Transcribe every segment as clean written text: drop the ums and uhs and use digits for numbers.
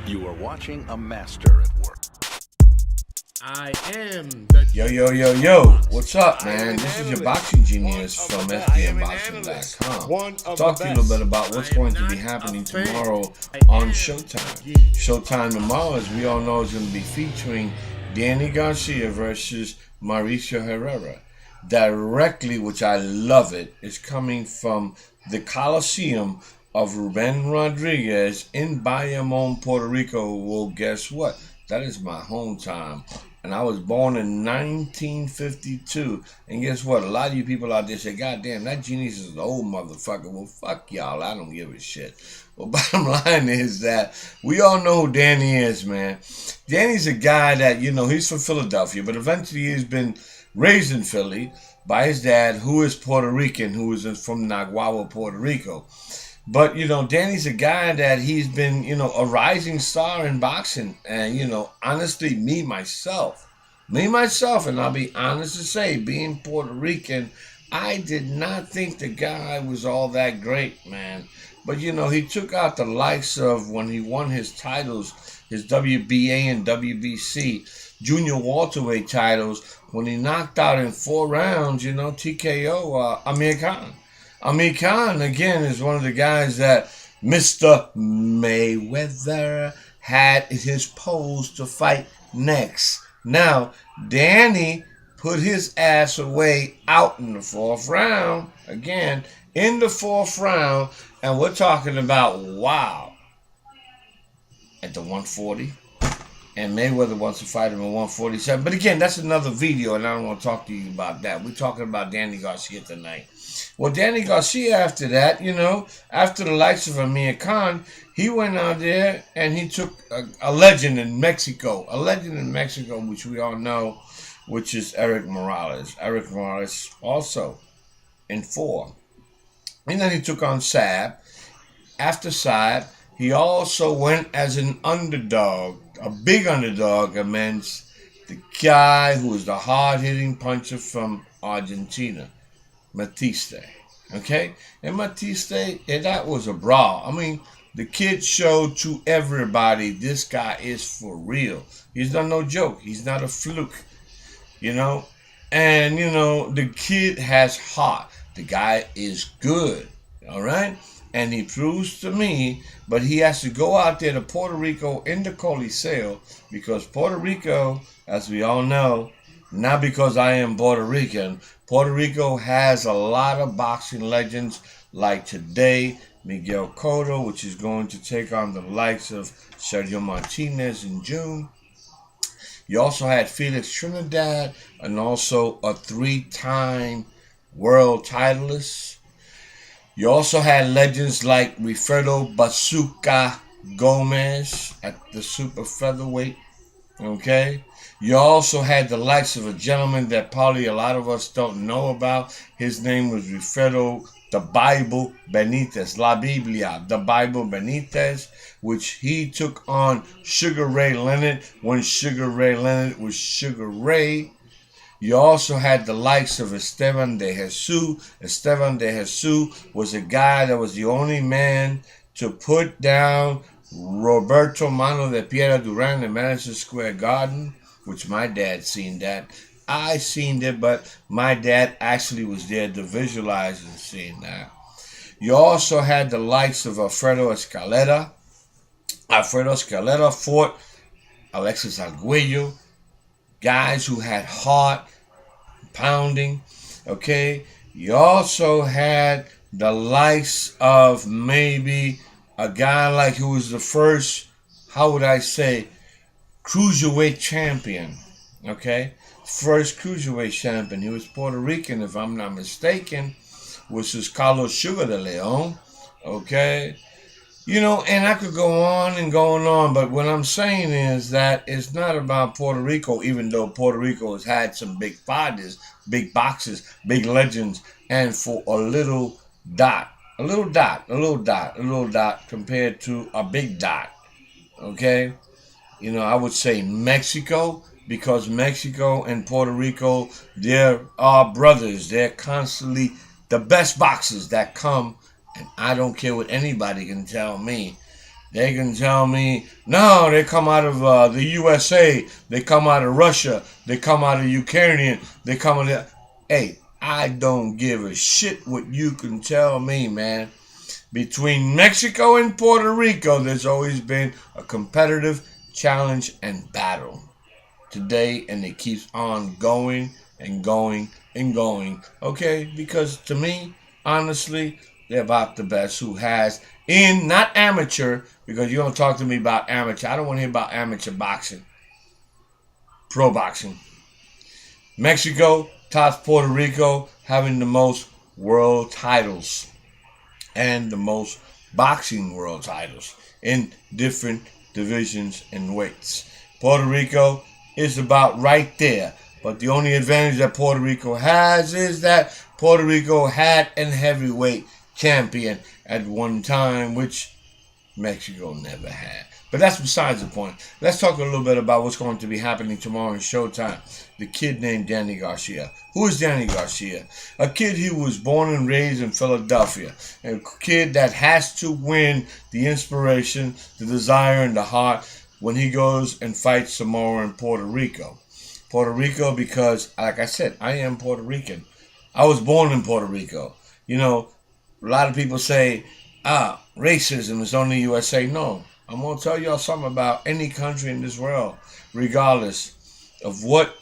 You are watching a master at work. I am the Yo, what's up, man? This is your boxing genius from SBMBoxing.com. Talk to you a little bit about what's going to be happening tomorrow on Showtime. Showtime tomorrow, as we all know, is going to be featuring Danny Garcia versus Mauricio Herrera. Directly, which I love it, is coming from the Coliseum of Ruben Rodriguez in Bayamon, Puerto Rico. Well, guess what? That is my hometown. And I was born in 1952. And guess what? A lot of you people out there say, God damn, that genius is an old motherfucker. Well, fuck y'all. I don't give a shit. Well, bottom line is that we all know who Danny is, man. Danny's a guy that, he's from Philadelphia, but eventually he's been raised in Philly by his dad, who is Puerto Rican, who is from Naguabo, Puerto Rico. But, Danny's a guy that he's been, a rising star in boxing. And, honestly, me, myself, and I'll be honest to say, being Puerto Rican, I did not think the guy was all that great, man. But, he took out the likes of when he won his titles, his WBA and WBC junior welterweight titles, when he knocked out in 4 rounds, TKO Amir Kahn. Amir Kahn, again, is one of the guys that Mr. Mayweather had in his pose to fight next. Now, Danny put his ass away out in the 4th round. Again, in the 4th round. And we're talking about, wow, at the 140. And Mayweather wants to fight him at 147. But again, that's another video, and I don't want to talk to you about that. We're talking about Danny Garcia tonight. Well, Danny Garcia, after that, after the likes of Amir Khan, he went out there and he took a legend in Mexico. A legend in Mexico, which we all know, which is Erik Morales. Erik Morales also in 4. And then he took on Saab. After Saab, he also went as an underdog, a big underdog against the guy who was the hard-hitting puncher from Argentina, Batista. Okay? And Batista, that was a brawl. I mean, the kid showed to everybody this guy is for real. He's not no joke. He's not a fluke. And, the kid has heart. The guy is good. All right? And he proves to me, but he has to go out there to Puerto Rico in the Coliseo, because Puerto Rico, as we all know, not because I am Puerto Rican, Puerto Rico has a lot of boxing legends, like today, Miguel Cotto, which is going to take on the likes of Sergio Martinez in June. You also had Felix Trinidad, and also a 3-time world titleist. You also had legends like Wilfredo Bazooka Gomez at the super featherweight. Okay? You also had the likes of a gentleman that probably a lot of us don't know about. His name was Wilfredo the Bible Benitez, La Biblia, the Bible Benitez, which he took on Sugar Ray Leonard when Sugar Ray Leonard was Sugar Ray. You also had the likes of Esteban de Jesus. Esteban de Jesus was a guy that was the only man to put down Roberto Mano de Piedra Duran in Madison Square Garden, which my dad seen that. I seen it, but my dad actually was there to visualize and seeing that. You also had the likes of Alfredo Escalera. Alfredo Escalera fought Alexis Arguello. Guys who had heart, pounding, okay? You also had the likes of maybe a guy like who was the first, how would I say, cruiserweight champion, okay? First cruiserweight champion. He was Puerto Rican, if I'm not mistaken, which was Carlos Sugar de Leon, okay? And I could go on and go on, but what I'm saying is that it's not about Puerto Rico, even though Puerto Rico has had some big fighters, big boxers, big legends, and for a little dot compared to a big dot, okay? I would say Mexico, because Mexico and Puerto Rico, they are brothers. They're constantly the best boxers that come And I don't care what anybody can tell me. They can tell me, no, they come out of the USA, they come out of Russia, they come out of Ukrainian, they come out of... Hey, I don't give a shit what you can tell me, man. Between Mexico and Puerto Rico, there's always been a competitive challenge and battle. Today, and it keeps on going and going and going. Okay? Because to me, honestly, they're about the best who has, in not amateur, because you don't talk to me about amateur. I don't want to hear about amateur boxing. Pro boxing. Mexico tops Puerto Rico, having the most world titles and the most boxing world titles in different divisions and weights. Puerto Rico is about right there. But the only advantage that Puerto Rico has is that Puerto Rico had an heavyweight champion at one time, which Mexico never had. But that's besides the point. Let's talk a little bit about what's going to be happening tomorrow in Showtime. The kid named Danny Garcia. Who is Danny Garcia? A kid who was born and raised in Philadelphia. A kid that has to win the inspiration, the desire, and the heart when he goes and fights tomorrow in Puerto Rico. Puerto Rico because, like I said, I am Puerto Rican. I was born in Puerto Rico. You know, a lot of people say, racism is only USA. No. I'm going to tell y'all something about any country in this world, regardless of what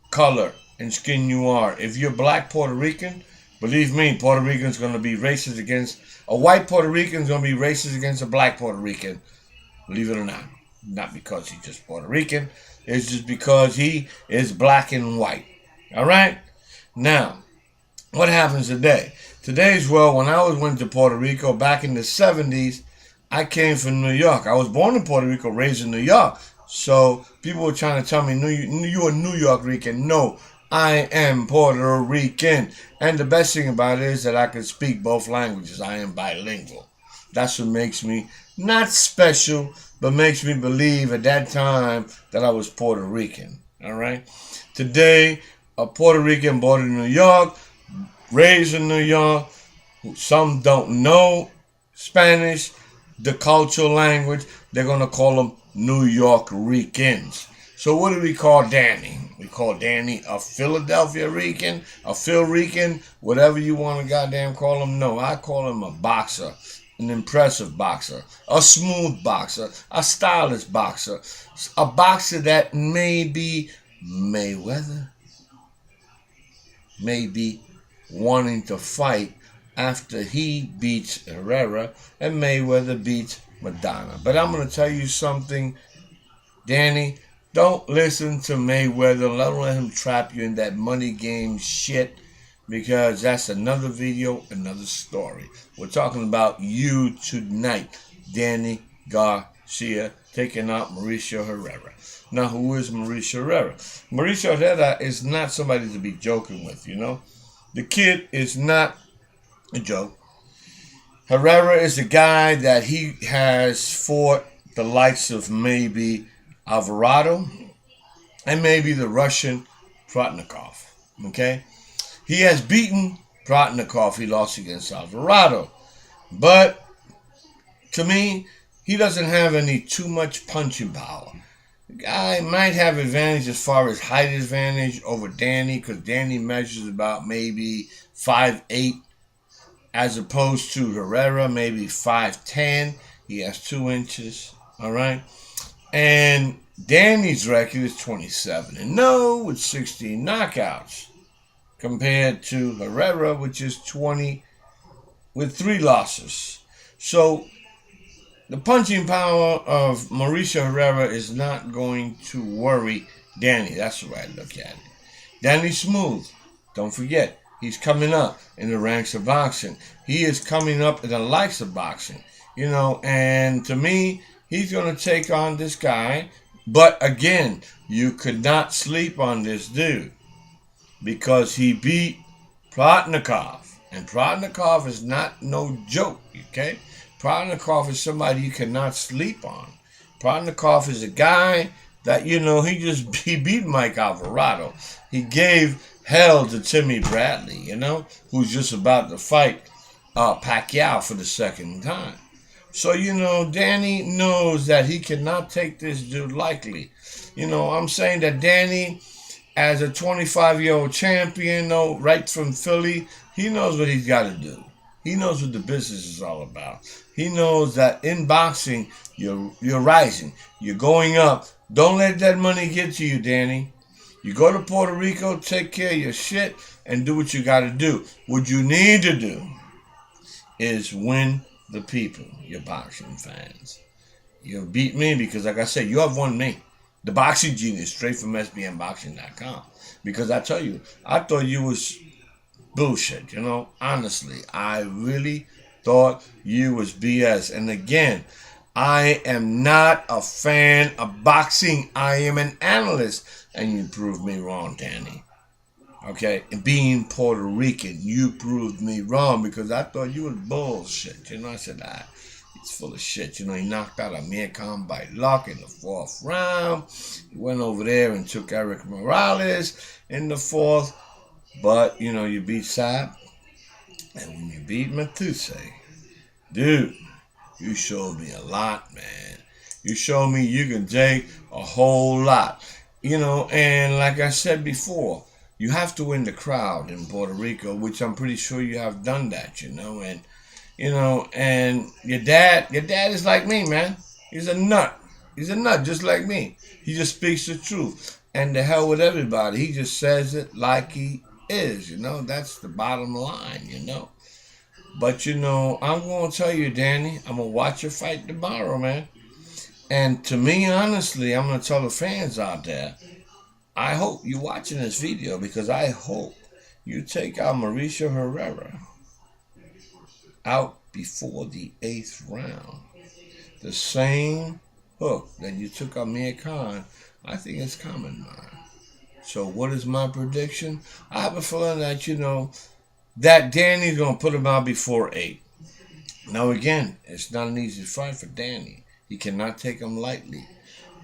color and skin you are. If you're black Puerto Rican, believe me, Puerto Rican's going to be racist against, a white Puerto Rican's going to be racist against a black Puerto Rican. Believe it or not. Not because he's just Puerto Rican. It's just because he is black and white. All right? Now, what happens today? Today's world, when I went to Puerto Rico back in the 70s, I came from New York. I was born in Puerto Rico, raised in New York. So people were trying to tell me, you're a New York Rican. No, I am Puerto Rican. And the best thing about it is that I can speak both languages. I am bilingual. That's what makes me not special, but makes me believe at that time that I was Puerto Rican. All right? Today, a Puerto Rican born in New York, raised in New York, some don't know Spanish, the cultural language, they're going to call them New York Ricans. So what do we call Danny? We call Danny a Philadelphia Rican, a Phil Rican, whatever you want to goddamn call him. No, I call him a boxer, an impressive boxer, a smooth boxer, a stylish boxer, a boxer that may be Mayweather, may be wanting to fight after he beats Herrera and Mayweather beats Maidana. But I'm going to tell you something, Danny. Don't listen to Mayweather. Don't let him trap you in that money game shit, because that's another video, another story. We're talking about you tonight, Danny Garcia, taking out Mauricio Herrera. Now, who is Mauricio Herrera? Mauricio Herrera is not somebody to be joking with, you know. The kid is not a joke. Herrera is a guy that he has fought the likes of maybe Alvarez and maybe the Russian Protnikov. Okay? He has beaten Protnikov. He lost against Alvarez. But to me, he doesn't have any too much punching power. The guy might have advantage as far as height advantage over Danny, because Danny measures about maybe 5'8", as opposed to Herrera, maybe 5'10". He has 2 inches, all right? And Danny's record is 27-0 with 16 knockouts, compared to Herrera, which is 20 with 3 losses. So the punching power of Mauricio Herrera is not going to worry Danny. That's the way I look at it. Danny's smooth. Don't forget, he's coming up in the ranks of boxing. He is coming up in the likes of boxing. You know, and to me, he's going to take on this guy. But again, you could not sleep on this dude, because he beat Protnikov. And Protnikov is not no joke, okay? Protnikov is somebody you cannot sleep on. Protnikov is a guy that, you know, he beat Mike Alvarez. He gave hell to Timmy Bradley, you know, who's just about to fight Pacquiao for the second time. So, Danny knows that he cannot take this dude lightly. I'm saying that Danny, as a 25-year-old champion, right from Philly, he knows what he's got to do. He knows what the business is all about. He knows that in boxing, you're rising. You're going up. Don't let that money get to you, Danny. You go to Puerto Rico, take care of your shit, and do what you got to do. What you need to do is win the people, your boxing fans. You'll beat me because, like I said, you have won me. The Boxing Genius, straight from SBMBoxing.com. Because I tell you, I thought you was bullshit, Honestly, I really thought you was BS. And again, I am not a fan of boxing. I am an analyst. And you proved me wrong, Danny. Okay? And being Puerto Rican, you proved me wrong because I thought you was bullshit. I said, he's full of shit. He knocked out Amir Kahn by luck in the 4th round. He went over there and took Eric Morales in the 4th. But, you beat Saab. And when you beat Matussi, dude, you showed me a lot, man. You showed me you can take a whole lot. And like I said before, you have to win the crowd in Puerto Rico, which I'm pretty sure you have done that, and and your dad is like me, man. He's a nut. He's a nut just like me. He just speaks the truth. And the hell with everybody. He just says it like he is, That's the bottom line, But, I'm going to tell you, Danny, I'm going to watch your fight tomorrow, man. And to me, honestly, I'm going to tell the fans out there, I hope you're watching this video because I hope you take out Mauricio Herrera out before the 8th round. The same hook that you took out Amir Kahn, I think it's coming, man. So what is my prediction? I have a feeling that, that Danny's going to put him out before 8. Now, again, it's not an easy fight for Danny. He cannot take him lightly.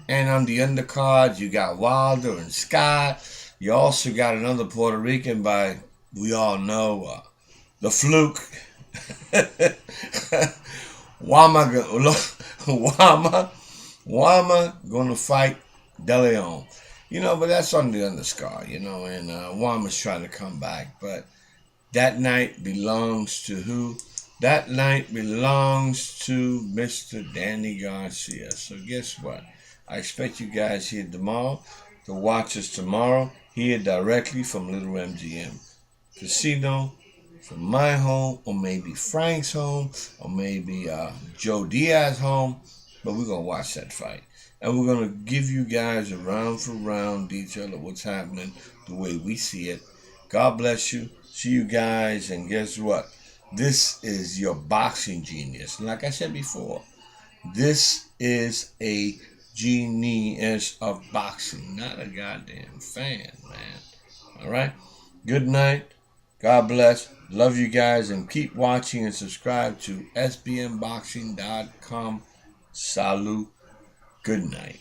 And on the undercards, you got Wilder and Scott. You also got another Puerto Rican by, we all know, the Fluke. Wama going to fight Delahoya. But that's on the undercard, and Wama's trying to come back. But that night belongs to who? That night belongs to Mr. Danny Garcia. So guess what? I expect you guys here tomorrow to watch us tomorrow here directly from Little MGM Casino, from my home, or maybe Frank's home, or maybe Joe Diaz's home. But we're going to watch that fight. And we're going to give you guys a round-for-round detail of what's happening the way we see it. God bless you. See you guys. And guess what? This is your boxing genius. And like I said before, this is a genius of boxing, not a goddamn fan, man. All right? Good night. God bless. Love you guys. And keep watching and subscribe to SBMBoxing.com. Salud. Good night.